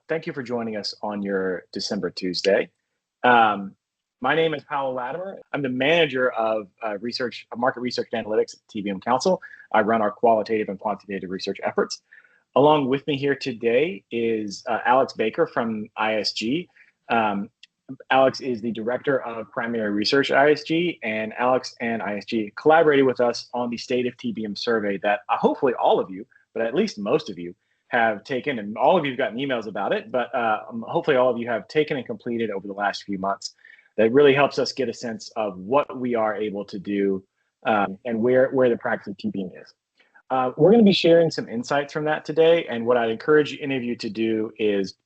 thank you for joining us on your December Tuesday. My name is Powell Latimer. I'm the manager of market research and analytics at TBM Council. I run our qualitative and quantitative research efforts. Along with me here today is Alex Baker from ISG. Alex is the director of primary research at ISG, and Alex and ISG collaborated with us on the State of TBM survey that hopefully all of you, but at least most of you, have taken, and all of you have gotten emails about it, but hopefully all of you have taken and completed over the last few months. That really helps us get a sense of what we are able to do and where the practice of TBM is. We're going to be sharing some insights from that today, and what I'd encourage any of you to do is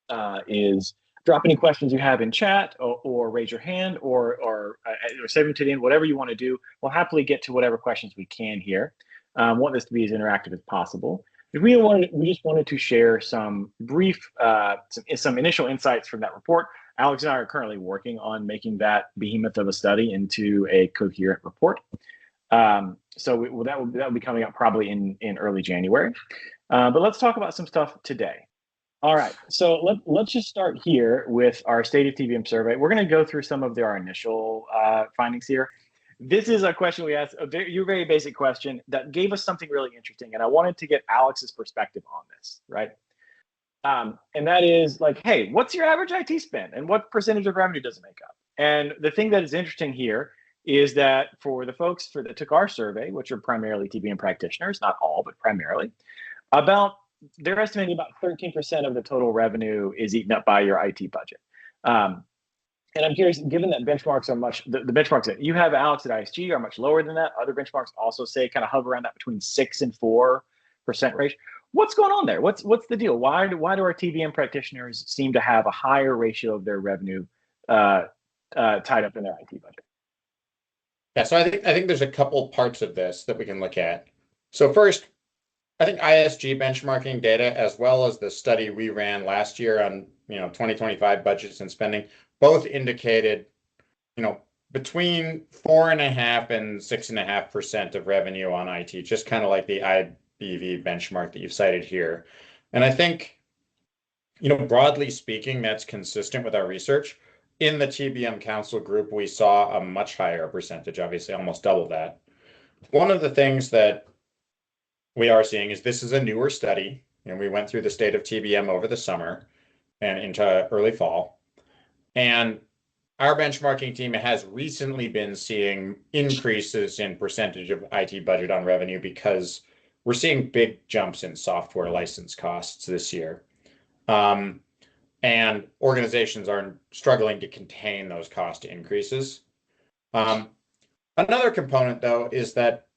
drop any questions you have in chat, or raise your hand, or save them to the end. Whatever you want to do, we'll happily get to whatever questions we can here. Want this to be as interactive as possible. We just wanted to share some brief, some initial insights from that report. Alex and I are currently working on making that behemoth of a study into a coherent report. So that will be coming up probably in early January. But let's talk about some stuff today. All right, so let's just start here with our State of TBM survey. We're going to go through some of our initial findings here. This is a question we asked, your very basic question that gave us something really interesting, and I wanted to get Alex's perspective on this, right? And that is like, hey, what's your average IT spend, and what percentage of revenue does it make up? And the thing that is interesting here is that for the folks that took our survey, which are primarily TBM practitioners, not all, but primarily, they're estimating about 13% of the total revenue is eaten up by your IT budget. And I'm curious, given that benchmarks are the benchmarks that you have, Alex, at ISG are much lower than that. Other benchmarks also say kind of hover around that between 6 and 4% range. What's going on there? What's the deal? Why do our TBM practitioners seem to have a higher ratio of their revenue tied up in their IT budget? Yeah, so I think there's a couple parts of this that we can look at. So first, I think ISG benchmarking data, as well as the study we ran last year on 2025 budgets and spending, both indicated between 4.5% and 6.5% of revenue on IT, just kind of like the IBV benchmark that you've cited here. And I think broadly speaking, that's consistent with our research. In the TBM Council group, we saw a much higher percentage, obviously almost double that. One of the things that we are seeing is this is a newer study, and we went through the State of TBM over the summer and into early fall. And our benchmarking team has recently been seeing increases in percentage of IT budget on revenue because we're seeing big jumps in software license costs this year. And organizations are struggling to contain those cost increases. Another component, though, is that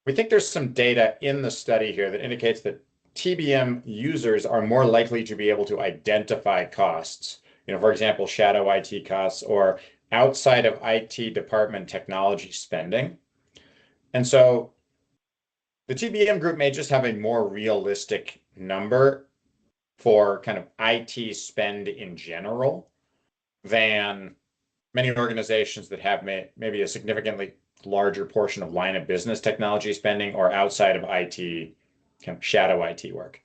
we think there's some data in the study here that indicates that TBM users are more likely to be able to identify costs. For example, shadow IT costs or outside of IT department technology spending. And so the TBM group may just have a more realistic number for kind of IT spend in general than many organizations that have maybe a significantly larger portion of line of business technology spending or outside of IT, kind of shadow IT work.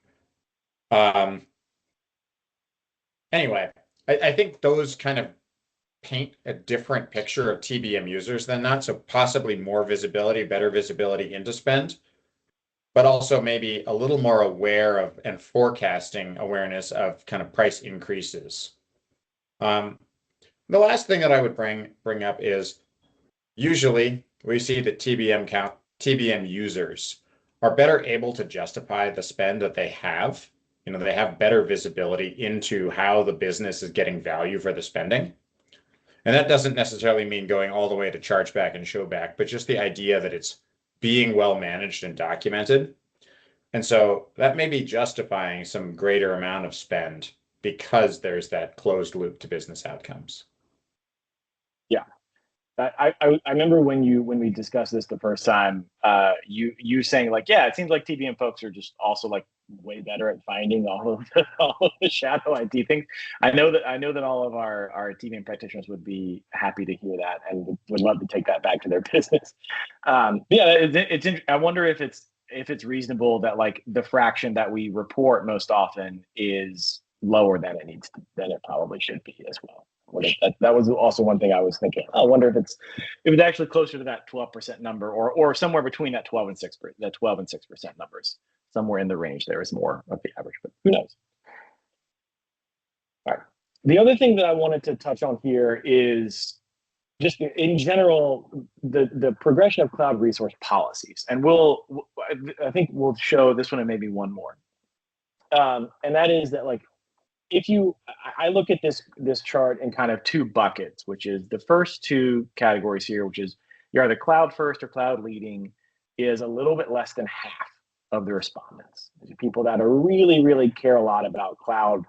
Anyway, I think those kind of paint a different picture of TBM users than that. So possibly more visibility, better visibility into spend, but also maybe a little more aware of and forecasting awareness of kind of price increases. The last thing that I would bring up is usually we see that TBM users are better able to justify the spend that they have. They have better visibility into how the business is getting value for the spending. And that doesn't necessarily mean going all the way to chargeback and showback, but just the idea that it's being well managed and documented. And so that may be justifying some greater amount of spend because there's that closed loop to business outcomes. Yeah. I remember when we discussed this the first time, you saying like, yeah, it seems like TBM folks are just also like way better at finding all of the shadow IT things. I know that all of our TBM practitioners would be happy to hear that and would love to take that back to their business. I wonder if it's reasonable that like the fraction that we report most often is lower than it probably should be as well. That was also one thing I was thinking. I wonder if it's actually closer to that 12% number, or somewhere between that 12 and 6% numbers. Somewhere in the range there is more of the average, but who knows? All right. The other thing that I wanted to touch on here is just in general the progression of cloud resource policies, and I think we'll show this one and maybe one more, and that is that, like, I look at this chart in kind of two buckets, which is the first two categories here, which is you're either cloud first or cloud leading, is a little bit less than half of the respondents. People that are really care a lot about cloud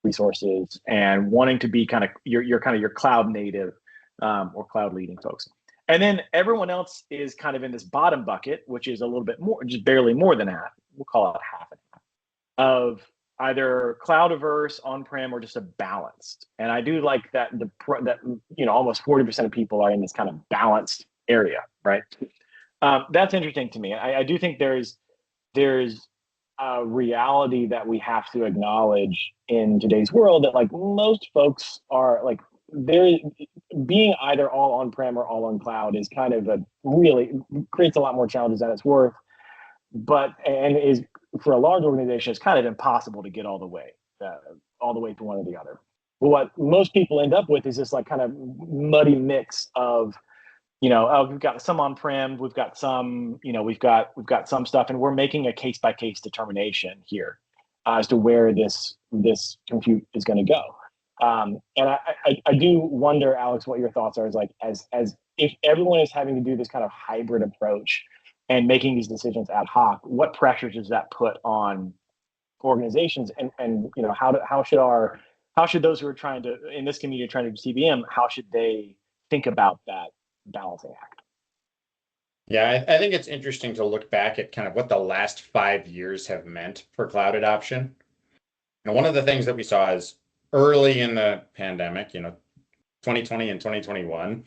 resources and wanting to be kind of your cloud native or cloud leading folks. And then everyone else is kind of in this bottom bucket, which is a little bit more, just barely more than half. We'll call it half and half of either cloud averse, on-prem, or just a balanced. And I do like that almost 40% of people are in this kind of balanced area, right? That's interesting to me. I do think there's a reality that we have to acknowledge in today's world, that like most folks are like, there being either all on-prem or all on cloud is kind of really creates a lot more challenges than it's worth. And is, for a large organization, it's kind of impossible to get all the way to one or the other. But what most people end up with is this like kind of muddy mix of, we've got some on-prem, we've got some, we've got some stuff, and we're making a case-by-case determination here as to where this compute is going to go. And I do wonder, Alex, what your thoughts are, is like, as if everyone is having to do this kind of hybrid approach and making these decisions ad hoc, what pressure does that put on organizations? And how should those who are trying to, in this community, trying to do TBM, how should they think about that balancing act? Yeah, I think it's interesting to look back at kind of what the last 5 years have meant for cloud adoption. And one of the things that we saw is early in the pandemic, 2020 and 2021,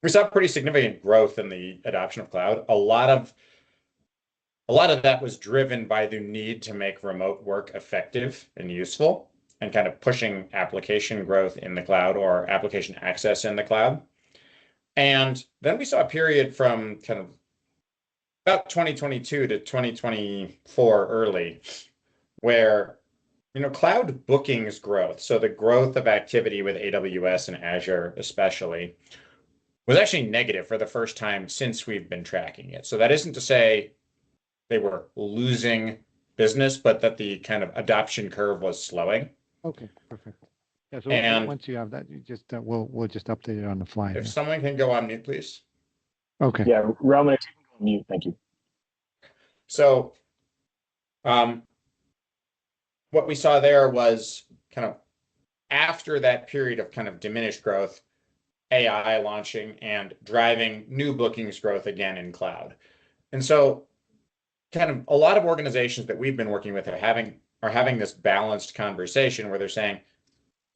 we saw pretty significant growth in the adoption of cloud. A lot of that was driven by the need to make remote work effective and useful, and kind of pushing application growth in the cloud or application access in the cloud. And then we saw a period from kind of about 2022 to 2024 early, where cloud bookings growth, so the growth of activity with AWS and Azure especially, was actually negative for the first time since we've been tracking it. So that isn't to say they were losing business, but that the kind of adoption curve was slowing. Okay, perfect. Yeah, so And once you have that, you just we'll just update it on the fly. If someone can go on mute, please. Okay. Yeah, Roman, if you can go on mute, thank you. So what we saw there was kind of after that period of kind of diminished growth, AI launching and driving new bookings growth again in cloud. And so kind of a lot of organizations that we've been working with are having this balanced conversation where they're saying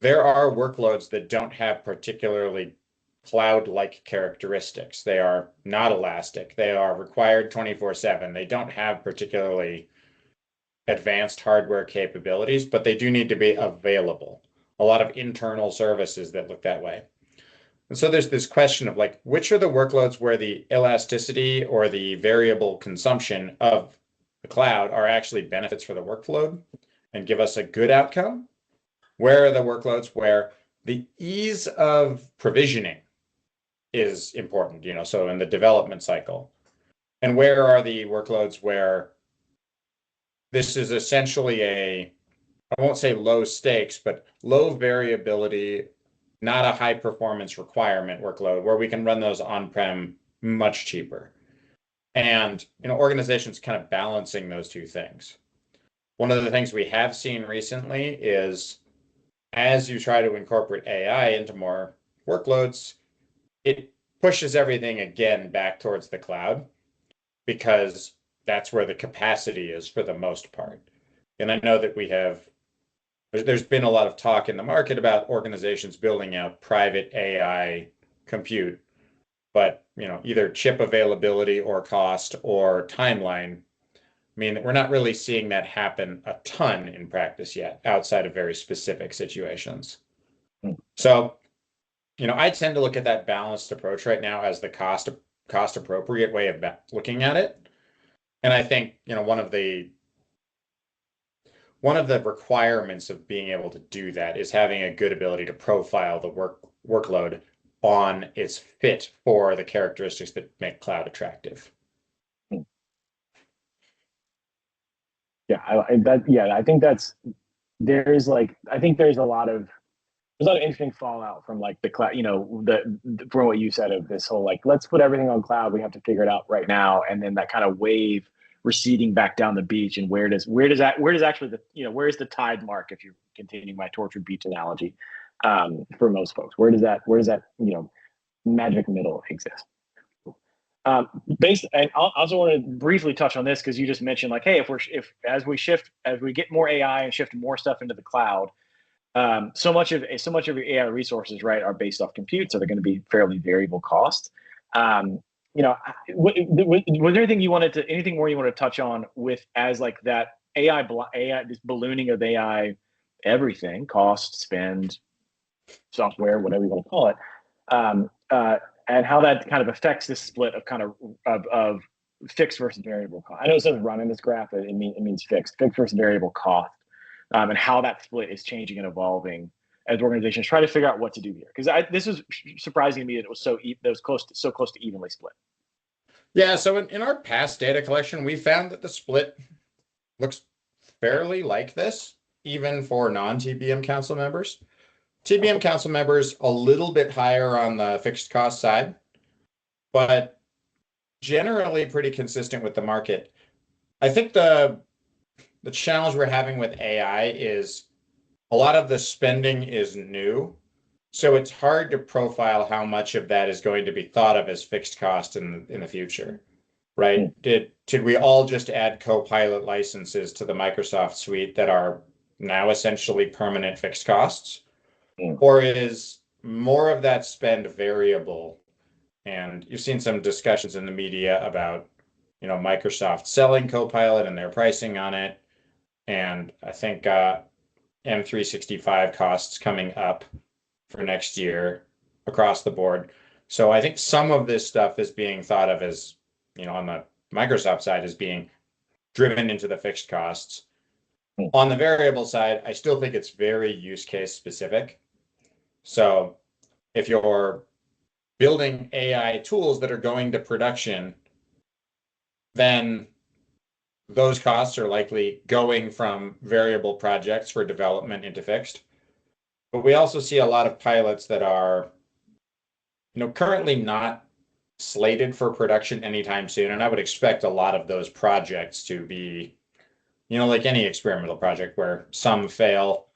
there are workloads that don't have particularly cloud-like characteristics. They are not elastic. They are required 24/7. They don't have particularly advanced hardware capabilities, but they do need to be available. A lot of internal services that look that way. And so there's this question of like, which are the workloads where the elasticity or the variable consumption of the cloud are actually benefits for the workload and give us a good outcome? Where are the workloads where the ease of provisioning is important, so in the development cycle? And where are the workloads where this is essentially I won't say low stakes, but low variability, not a high performance requirement workload, where we can run those on-prem much cheaper? And organizations kind of balancing those two things. One of the things we have seen recently is as you try to incorporate AI into more workloads, it pushes everything again back towards the cloud, because that's where the capacity is for the most part. And I know that there's been a lot of talk in the market about organizations building out private AI compute, but either chip availability or cost or timeline mean, we're not really seeing that happen a ton in practice yet, outside of very specific situations. So, I tend to look at that balanced approach right now as the cost appropriate way of looking at it. And I think, one of the requirements of being able to do that is having a good ability to profile the workload on its fit for the characteristics that make cloud attractive. Yeah, I think there's a lot of interesting fallout from like the cloud, from what you said of this whole, like, let's put everything on cloud. We have to figure it out right now. And then that kind of wave receding back down the beach. And where does actually where's the tide mark, if you're continuing my tortured beach analogy, for most folks, where does that magic middle exist? And I also want to briefly touch on this, because you just mentioned, like, hey, as we get more AI and shift more stuff into the cloud, so much of your AI resources, right, are based off compute, so they're going to be fairly variable cost. Was there anything more you want to touch on with, as like that AI, this ballooning of AI, everything, cost, spend, software, whatever you want to call it, and how that kind of affects this split of fixed versus variable cost? I know it says run in this graph, but it means fixed versus variable cost, and how that split is changing and evolving as organizations try to figure out what to do here. Because this was surprising to me that it was so close to evenly split. Yeah, so in our past data collection, we found that the split looks fairly like this, even for non-TBM council members. TBM council members a little bit higher on the fixed cost side, but generally pretty consistent with the market. I think the challenge we're having with AI is a lot of the spending is new, so it's hard to profile how much of that is going to be thought of as fixed cost in the future, right? Did we all just add Copilot licenses to the Microsoft suite that are now essentially permanent fixed costs? Or is more of that spend variable? And you've seen some discussions in the media about, Microsoft selling Copilot and their pricing on it. And I think M365 costs coming up for next year across the board. So I think some of this stuff is being thought of as, on the Microsoft side, as being driven into the fixed costs. On the variable side, I still think it's very use case specific. So if you're building AI tools that are going to production, then those costs are likely going from variable projects for development into fixed. But we also see a lot of pilots that are, currently not slated for production anytime soon. And I would expect a lot of those projects to be, like any experimental project, where some fail,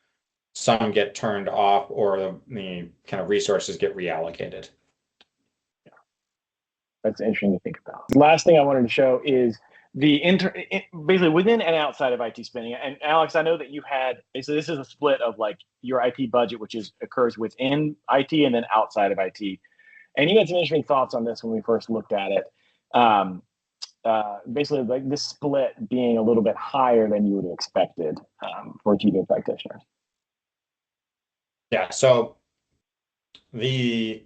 some get turned off, or the kind of resources get reallocated. Yeah. That's interesting to think about. Last thing I wanted to show is basically within and outside of IT spending. And Alex, I know that you had, so this is a split of like your IT budget, which occurs within IT and then outside of IT. And you had some interesting thoughts on this when we first looked at it. Basically, like this split being a little bit higher than you would have expected for TBM practitioners. Yeah, so the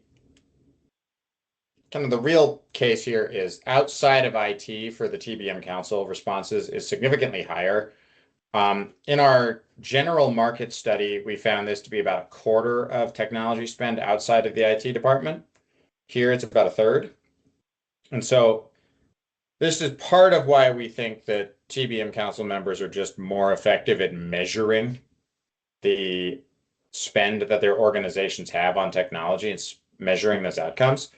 real case here is outside of IT for the TBM Council responses is significantly higher. In our general market study, we found this to be about a quarter of technology spend outside of the IT department. Here, it's about a third. And so this is part of why we think that TBM Council members are just more effective at measuring the spend that their organizations have on technology. It's measuring those outcomes,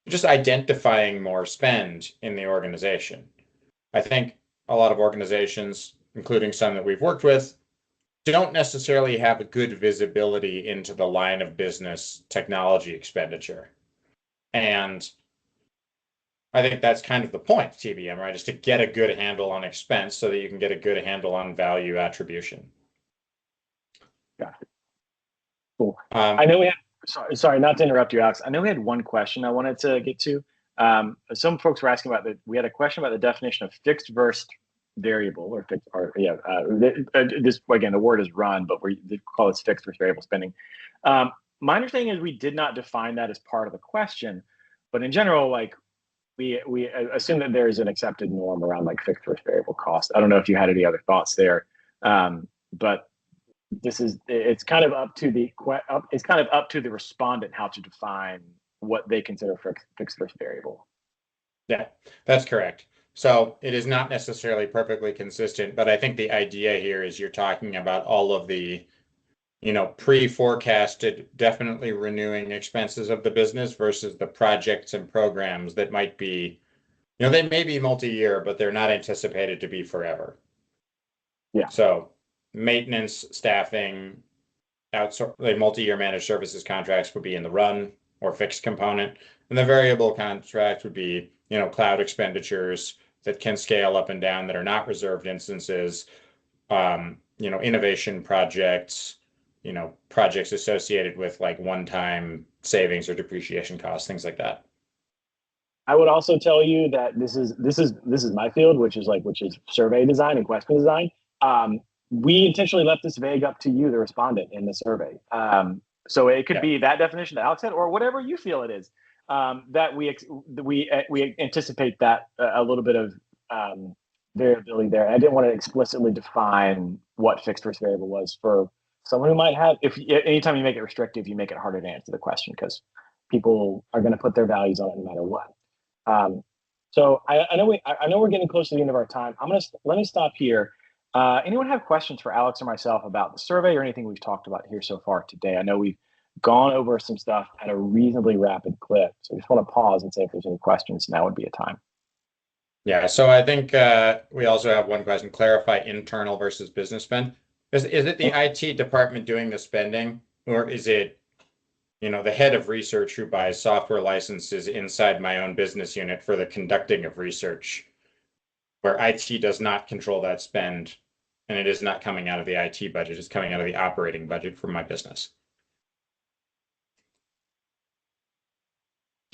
just identifying more spend in the organization. I think a lot of organizations, including some that we've worked with, don't necessarily have a good visibility into the line of business technology expenditure. And I think that's kind of the point of TBM, right? Is to get a good handle on expense so that you can get a good handle on value attribution. Got it. Cool. I know we had, sorry, not to interrupt you, Alex. I know we had one question I wanted to get to. Some folks were asking about we had a question about the definition of fixed versus variable or fixed, or this again, the word is run, but we call it fixed versus variable spending. My understanding is we did not define that as part of the question, but in general, like we assume that there is an accepted norm around like fixed versus variable cost. I don't know if you had any other thoughts there, but it's kind of up to the respondent how to define what they consider fixed versus variable. Yeah, that's correct. So it is not necessarily perfectly consistent, but I think the idea here is you're talking about all of the, pre-forecasted, definitely renewing expenses of the business versus the projects and programs that might be, they may be multi-year, but they're not anticipated to be forever. Yeah. So maintenance, staffing, like multi-year managed services contracts would be in the run or fixed component, and the variable contract would be, cloud expenditures that can scale up and down that are not reserved instances, innovation projects, projects associated with like one-time savings or depreciation costs, things like that. I would also tell you that this is my field, which is survey design and question design. We intentionally left this vague up to you, the respondent, in the survey. So it could be that definition that Alex said, or whatever you feel it is. That we anticipate that a little bit of variability there. I didn't want to explicitly define what fixed versus variable was for someone who might have. If anytime you make it restrictive, you make it harder to answer the question because people are going to put their values on it no matter what. So I know we're getting close to the end of our time. Let me stop here. Anyone have questions for Alex or myself about the survey or anything we've talked about here so far today? I know we've gone over some stuff at a reasonably rapid clip, so I just want to pause and say if there's any questions, now would be a time. Yeah, so I think we also have one question: clarify internal versus business spend. Is it the IT department doing the spending, or is it the head of research who buys software licenses inside my own business unit for the conducting of research, where IT does not control that spend, and it is not coming out of the IT budget, it's coming out of the operating budget for my business?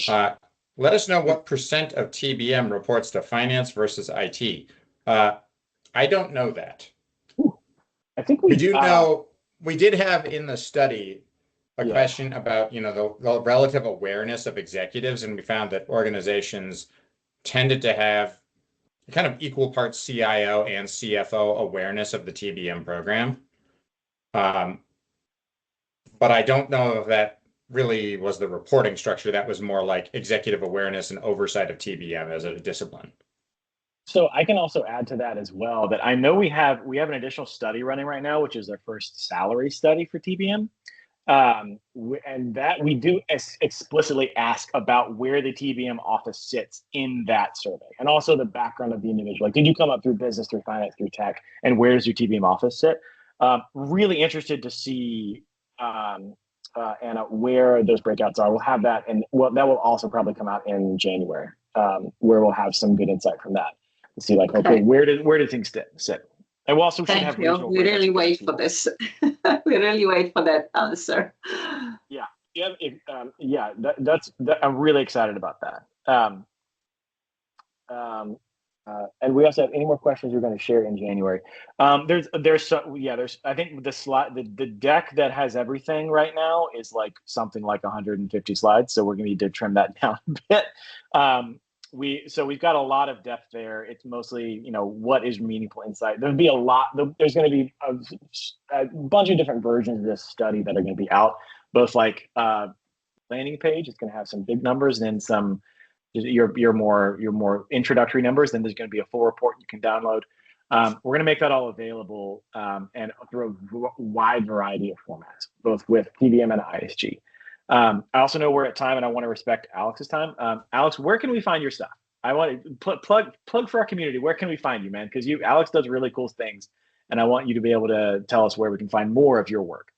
Let us know what percent of TBM reports to finance versus IT. I don't know that. I think we do know, we did have in the study a question about, the relative awareness of executives, and we found that organizations tended to have kind of equal parts CIO and CFO awareness of the TBM program. But I don't know if that really was the reporting structure. That was more like executive awareness and oversight of TBM as a discipline. So I can also add to that as well that I know we have an additional study running right now, which is our first salary study for TBM. And that we do explicitly ask about where the TBM office sits in that survey, and also the background of the individual. Like, did you come up through business, through finance, through tech, and where does your TBM office sit? Really interested to see Anna, where those breakouts are. We'll have that, and that will also probably come out in January, where we'll have some good insight from that to see okay, where do things sit. And we also should have regional. We really wait for this. We really wait for that answer. Yeah, I'm really excited about that. And we also have any more questions we're going to share in January. I think the slide, the deck that has everything right now is like something like 150 slides. So we're going to need to trim that down a bit. We've got a lot of depth there. It's mostly, what is meaningful insight. There's going to be a bunch of different versions of this study that are going to be out, both like landing page. It's going to have some big numbers and then some your more introductory numbers. Then there's going to be a full report you can download. We're going to make that all available and through a wide variety of formats, both with TBM and ISG. I also know we're at time, and I want to respect Alex's time. Alex, where can we find your stuff? I want to plug for our community. Where can we find you, man? Because Alex does really cool things, and I want you to be able to tell us where we can find more of your work.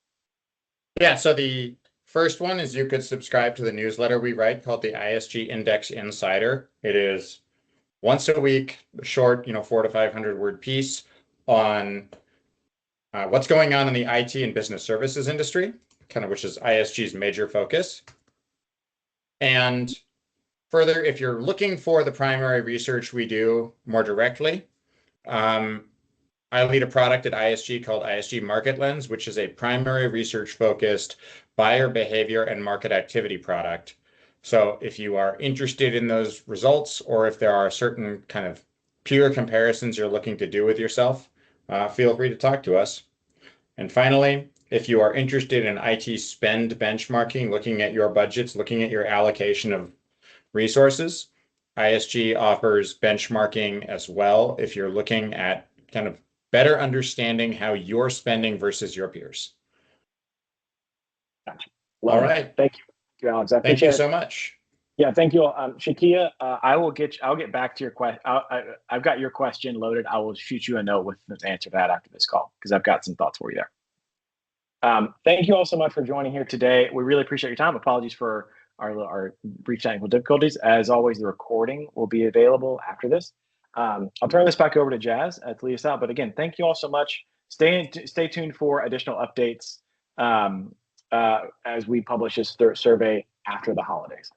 Yeah. So the first one is you could subscribe to the newsletter we write called the ISG Index Insider. It is once a week, short, 400 to 500 word piece on what's going on in the IT and business services industry, kind of which is ISG's major focus. And further, if you're looking for the primary research we do more directly, I lead a product at ISG called ISG Market Lens, which is a primary research-focused buyer behavior and market activity product. So if you are interested in those results, or if there are certain kind of pure comparisons you're looking to do with yourself, feel free to talk to us. And finally, if you are interested in IT spend benchmarking, looking at your budgets, looking at your allocation of resources, ISG offers benchmarking as well if you're looking at kind of better understanding how you're spending versus your peers. Gotcha. All right. Thank you, Alex. I Thank you appreciate so it. much. Yeah, thank you all. Shakia, I'll get back to your question. I've got your question loaded. I will shoot you a note with the answer to that after this call, because I've got some thoughts for you there. Thank you all so much for joining here today. We really appreciate your time. Apologies for our brief technical difficulties. As always, the recording will be available after this. I'll turn this back over to Jazz to lead us out. But again, thank you all so much. Stay tuned for additional updates as we publish this survey after the holidays.